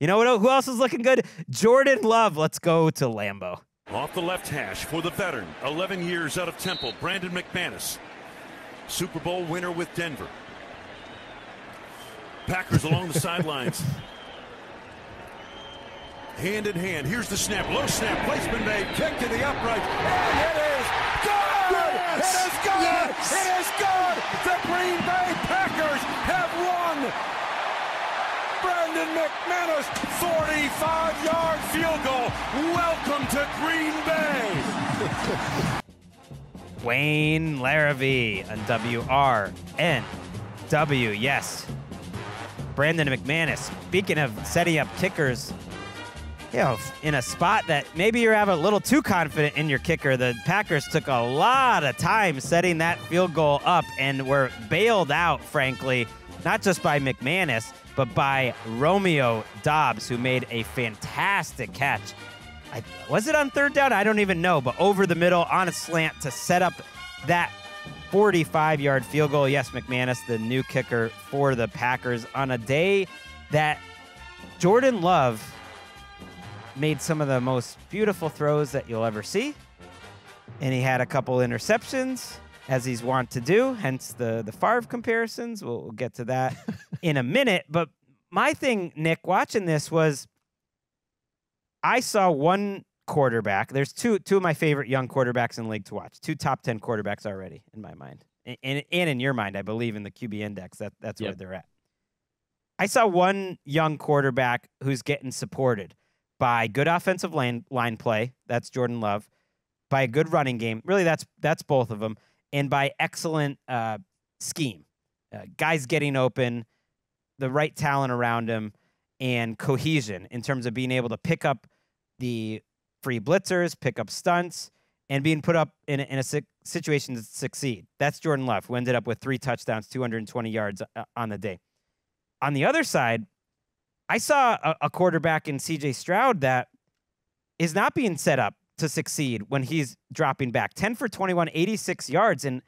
You know what? Who else is looking good? Jordan Love. Let's go to Lambeau. Off the left hash for the veteran, 11 years out of Temple, Brandon McManus. Super Bowl winner with Denver. Packers along the sidelines. Hand in hand. Here's the snap. Low snap. Placement made. Kick to the upright. And it is good! Yes! It is good! Yes! It is good! The Green Bay Packers have won! Brandon McManus, 45-yard field goal. Welcome to Green Bay. Wayne Larrivee on WRNW. Yes. Brandon McManus. Speaking of setting up kickers, you know, in a spot that maybe you're having a little too confident in your kicker, the Packers took a lot of time setting that field goal up and were bailed out, frankly, not just by McManus, but by Romeo Doubs, who made a fantastic catch. Was it on third down? I don't even know, but over the middle on a slant to set up that 45-yard field goal. Yes, McManus, the new kicker for the Packers, on a day that Jordan Love made some of the most beautiful throws that you'll ever see. And he had a couple interceptions, as he's wont to do, hence the Favre comparisons. We'll get to that in a minute. But my thing, Nick, watching this was I saw one quarterback. There's two of my favorite young quarterbacks in the league to watch. Two top 10 quarterbacks already in my mind. And in your mind, I believe, in the QB index. That's where they're at. I saw one young quarterback who's getting supported by good offensive line play. That's Jordan Love. By a good running game. Really, that's both of them. And by excellent scheme. Guys getting open, the right talent around him, and cohesion in terms of being able to pick up the free blitzers, pick up stunts, and being put up in a situation to succeed. That's Jordan Love, who ended up with 3 touchdowns, 220 yards on the day. On the other side, I saw a quarterback in C.J. Stroud that is not being set up to succeed when he's dropping back. 10 for 21, 86 yards. And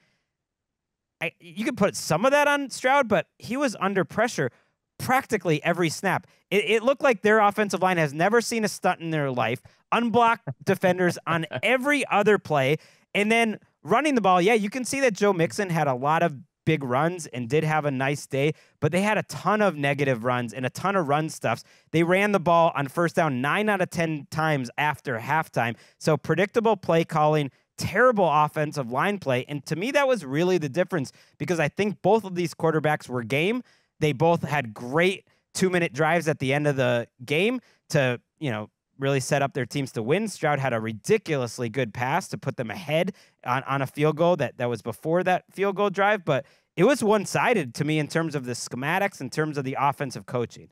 you could put some of that on Stroud, but he was under pressure practically every snap. It looked like their offensive line has never seen a stunt in their life. Unblocked defenders on every other play. And then running the ball, yeah, you can see that Joe Mixon had a lot of big runs and did have a nice day, but they had a ton of negative runs and a ton of run stuffs. They ran the ball on first down 9 out of 10 times after halftime. So predictable play calling, terrible offensive line play. And to me, that was really the difference, because I think both of these quarterbacks were game. They both had great 2-minute drives at the end of the game to, really set up their teams to win. Stroud had a ridiculously good pass to put them ahead on a field goal that was before that field goal drive, but it was one-sided to me in terms of the schematics, in terms of the offensive coaching.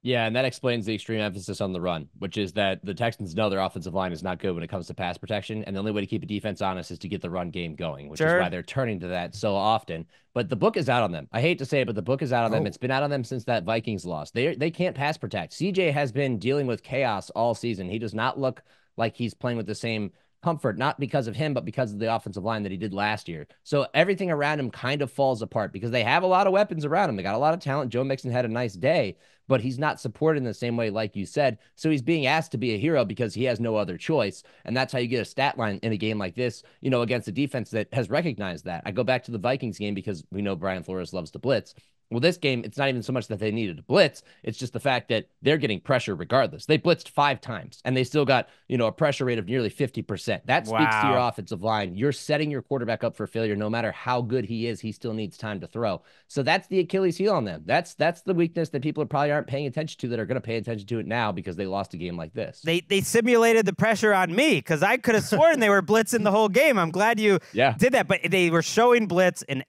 Yeah, and that explains the extreme emphasis on the run, which is that the Texans know their offensive line is not good when it comes to pass protection, and the only way to keep a defense honest is to get the run game going, which is why they're turning to that so often. But the book is out on them. I hate to say it, but the book is out on them. It's been out on them since that Vikings loss. They can't pass protect. CJ has been dealing with chaos all season. He does not look like he's playing with the same comfort, not because of him, but because of the offensive line that he did last year. So everything around him kind of falls apart because they have a lot of weapons around him. They got a lot of talent. Joe Mixon had a nice day, but he's not supported in the same way, like you said. So he's being asked to be a hero because he has no other choice. And that's how you get a stat line in a game like this, against a defense that has recognized that. I go back to the Vikings game because we know Brian Flores loves to blitz. Well, this game, it's not even so much that they needed to blitz. It's just the fact that they're getting pressure regardless. They blitzed 5 times, and they still got, a pressure rate of nearly 50%. That speaks to your offensive line. You're setting your quarterback up for failure. No matter how good he is, he still needs time to throw. So that's the Achilles heel on them. That's the weakness that people probably aren't paying attention to, that are going to pay attention to it now because they lost a game like this. They simulated the pressure on me because I could have sworn they were blitzing the whole game. I'm glad you did that, but they were showing blitz, and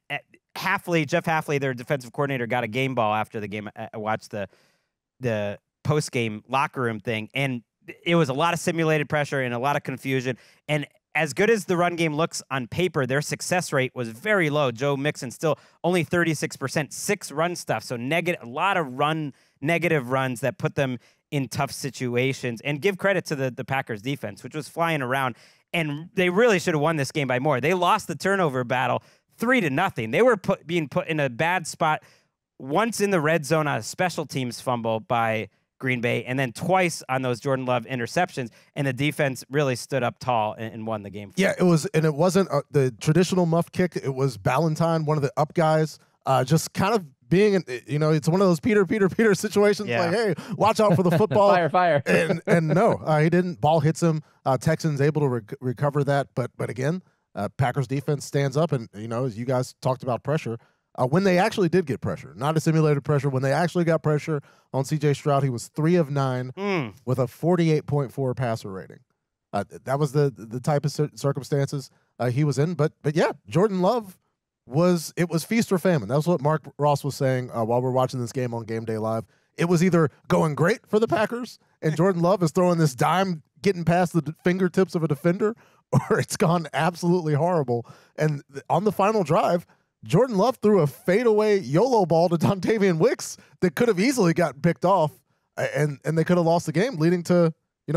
Jeff Hafley, their defensive coordinator, got a game ball after the game. I watched the post-game locker room thing, and it was a lot of simulated pressure and a lot of confusion. And as good as the run game looks on paper, their success rate was very low. Joe Mixon still only 36%, 6 run stuff. So a lot of negative runs that put them in tough situations. And give credit to the Packers defense, which was flying around. And they really should have won this game by more. They lost the turnover battle 3-0. They were being put in a bad spot once in the red zone on a special teams fumble by Green Bay, and then twice on those Jordan Love interceptions, and the defense really stood up tall and won the game. Yeah, it was, and it wasn't the traditional muff kick. It was Ballantyne, one of the up guys, just kind of being, it's one of those Peter situations. Yeah. Like, hey, watch out for the football. fire. And no, he didn't. Ball hits him. Texans able to recover that, but again, Packers defense stands up, and as you guys talked about pressure. When they actually did get pressure, not a simulated pressure, when they actually got pressure on C.J. Stroud, he was 3 of 9 with a 48.4 passer rating. That was the type of circumstances he was in. But yeah, Jordan Love it was feast or famine. That was what Mark Ross was saying while we're watching this game on Game Day Live. It was either going great for the Packers and Jordan Love is throwing this dime, getting past the fingertips of a defender, or it's gone absolutely horrible. And on the final drive, Jordan Love threw a fadeaway YOLO ball to Dontavian Wicks that could have easily got picked off, and they could have lost the game, leading to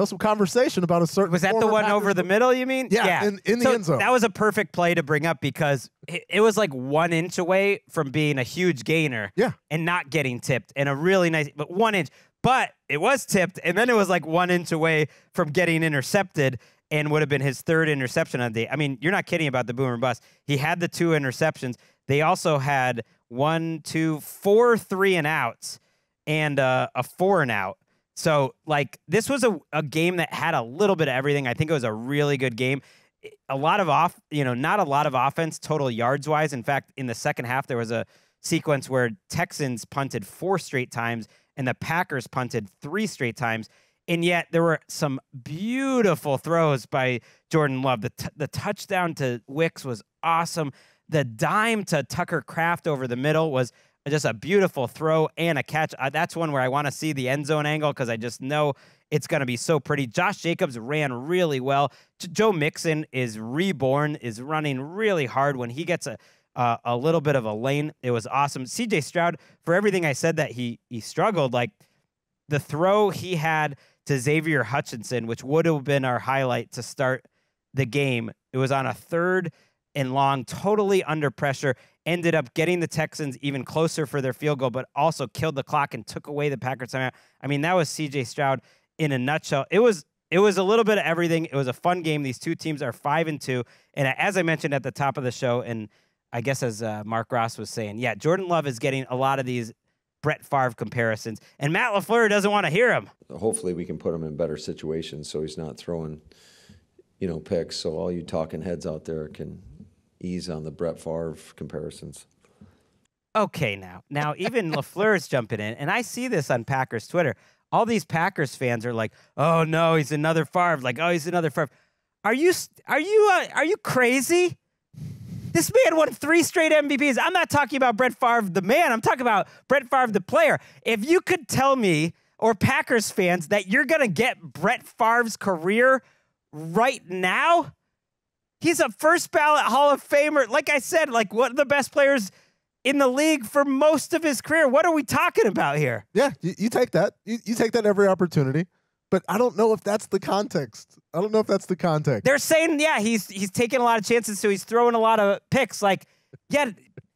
some conversation about a certain. Was that the one over the middle? You mean? Yeah. In the end zone. That was a perfect play to bring up because it was like 1 inch away from being a huge gainer. Yeah. And not getting tipped, and a really nice, but 1 inch. But it was tipped, and then it was like 1 inch away from getting intercepted. And would have been his 3rd interception on the day. I mean, you're not kidding about the boomer bust. He had the 2 interceptions. They also had 1, 2, 4 3-and-outs and a 4-and-out. So, like, this was a game that had a little bit of everything. I think it was a really good game. A lot of not a lot of offense total yards-wise. In fact, in the second half, there was a sequence where Texans punted 4 straight times and the Packers punted 3 straight times. And yet there were some beautiful throws by Jordan Love. The touchdown to Wicks was awesome. The dime to Tucker Kraft over the middle was just a beautiful throw and a catch. That's one where I want to see the end zone angle because I just know it's going to be so pretty. Josh Jacobs ran really well. Joe Mixon is reborn, is running really hard when he gets a little bit of a lane. It was awesome. C.J. Stroud, for everything I said that he struggled, like the throw he had to Xavier Hutchinson, which would have been our highlight to start the game. It was on a 3rd and long, totally under pressure, ended up getting the Texans even closer for their field goal, but also killed the clock and took away the Packers timeout. I mean, that was C.J. Stroud in a nutshell. It was a little bit of everything. It was a fun game. These two teams are 5-2. And as I mentioned at the top of the show, and I guess as Mark Ross was saying, yeah, Jordan Love is getting a lot of these Brett Favre comparisons, and Matt LaFleur doesn't want to hear him. Hopefully we can put him in better situations so he's not throwing, picks. So all you talking heads out there can ease on the Brett Favre comparisons. Okay, now even LaFleur's jumping in, and I see this on Packers Twitter. All these Packers fans are like, "Oh no, he's another Favre." Like, "Oh, he's another Favre." Are you crazy? This man won 3 straight MVPs. I'm not talking about Brett Favre, the man. I'm talking about Brett Favre, the player. If you could tell me, or Packers fans, that you're going to get Brett Favre's career right now, he's a first ballot Hall of Famer. Like I said, like one of the best players in the league for most of his career. What are we talking about here? Yeah, you take that. You take that every opportunity. But I don't know if that's the context. They're saying, yeah, he's taking a lot of chances, so he's throwing a lot of picks. Like, yeah,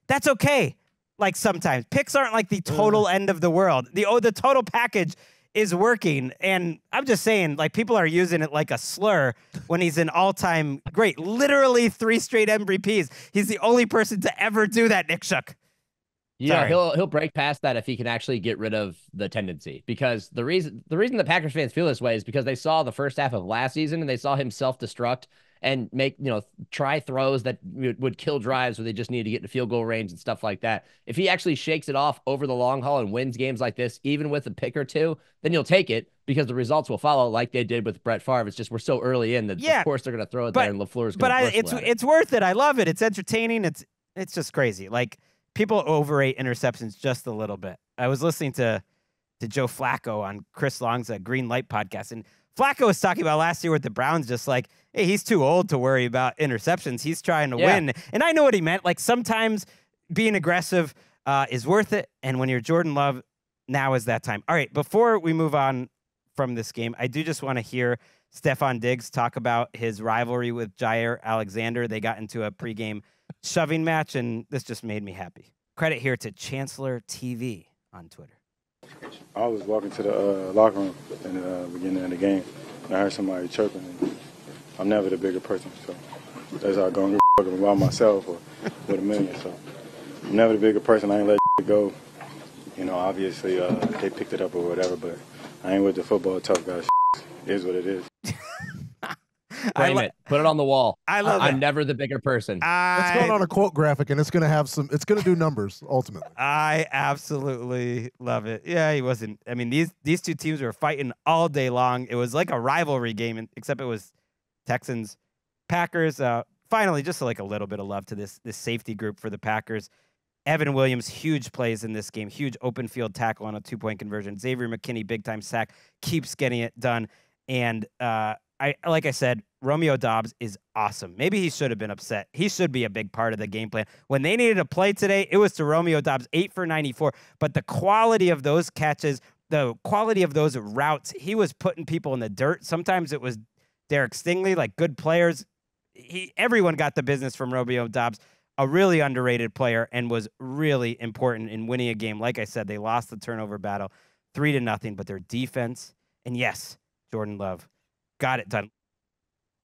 that's okay. Like sometimes picks aren't like the total end of the world. The total package is working, and I'm just saying, like people are using it like a slur when he's an all-time great. Literally 3 straight MVPs. He's the only person to ever do that. Nick Shook. Yeah, he'll break past that if he can actually get rid of the tendency. Because the reason the Packers fans feel this way is because they saw the first half of last season and they saw him self-destruct and make, try throws that would kill drives where they just needed to get into field goal range and stuff like that. If he actually shakes it off over the long haul and wins games like this, even with a pick or two, then you'll take it because the results will follow like they did with Brett Favre. It's just we're so early in that of course they're going to throw it there and LaFleur's going to it's worth it. I love it. It's entertaining. It's just crazy. Like people overrate interceptions just a little bit. I was listening to Joe Flacco on Chris Long's Green Light podcast, and Flacco was talking about last year with the Browns, just like, hey, he's too old to worry about interceptions. He's trying to win. And I know what he meant. Like sometimes being aggressive is worth it. And when you're Jordan Love, now is that time. All right, before we move on from this game, I do just want to hear Stefon Diggs talk about his rivalry with Jair Alexander. They got into a pregame shoving match, and this just made me happy. Credit here to Chancellor TV on Twitter. I was walking to the locker room in the beginning of the game, and I heard somebody chirping. And I'm never the bigger person, so that's how I go and get about myself or with a million. So I'm never the bigger person. I ain't let it go. You know, obviously they picked it up or whatever, but I ain't with the football tough guys. It is what it is. Frame it. Put it on the wall. I love it. I'm never the bigger person. It's going on a quote graphic, and it's going to have some. It's going to do numbers ultimately. I absolutely love it. Yeah, he wasn't. I mean, these two teams were fighting all day long. It was like a rivalry game, except it was Texans-Packers. Finally, just like a little bit of love to this safety group for the Packers. Evan Williams, huge plays in this game, huge open field tackle on a 2-point conversion. Xavier McKinney, big time sack, keeps getting it done. And like I said, Romeo Doubs is awesome. Maybe he should have been upset. He should be a big part of the game plan. When they needed a play today, it was to Romeo Doubs, 8 for 94. But the quality of those catches, the quality of those routes, he was putting people in the dirt. Sometimes it was Derek Stingley, like good players. Everyone got the business from Romeo Doubs, a really underrated player, and was really important in winning a game. Like I said, they lost the turnover battle 3-0, but their defense, and yes, Jordan Love got it done.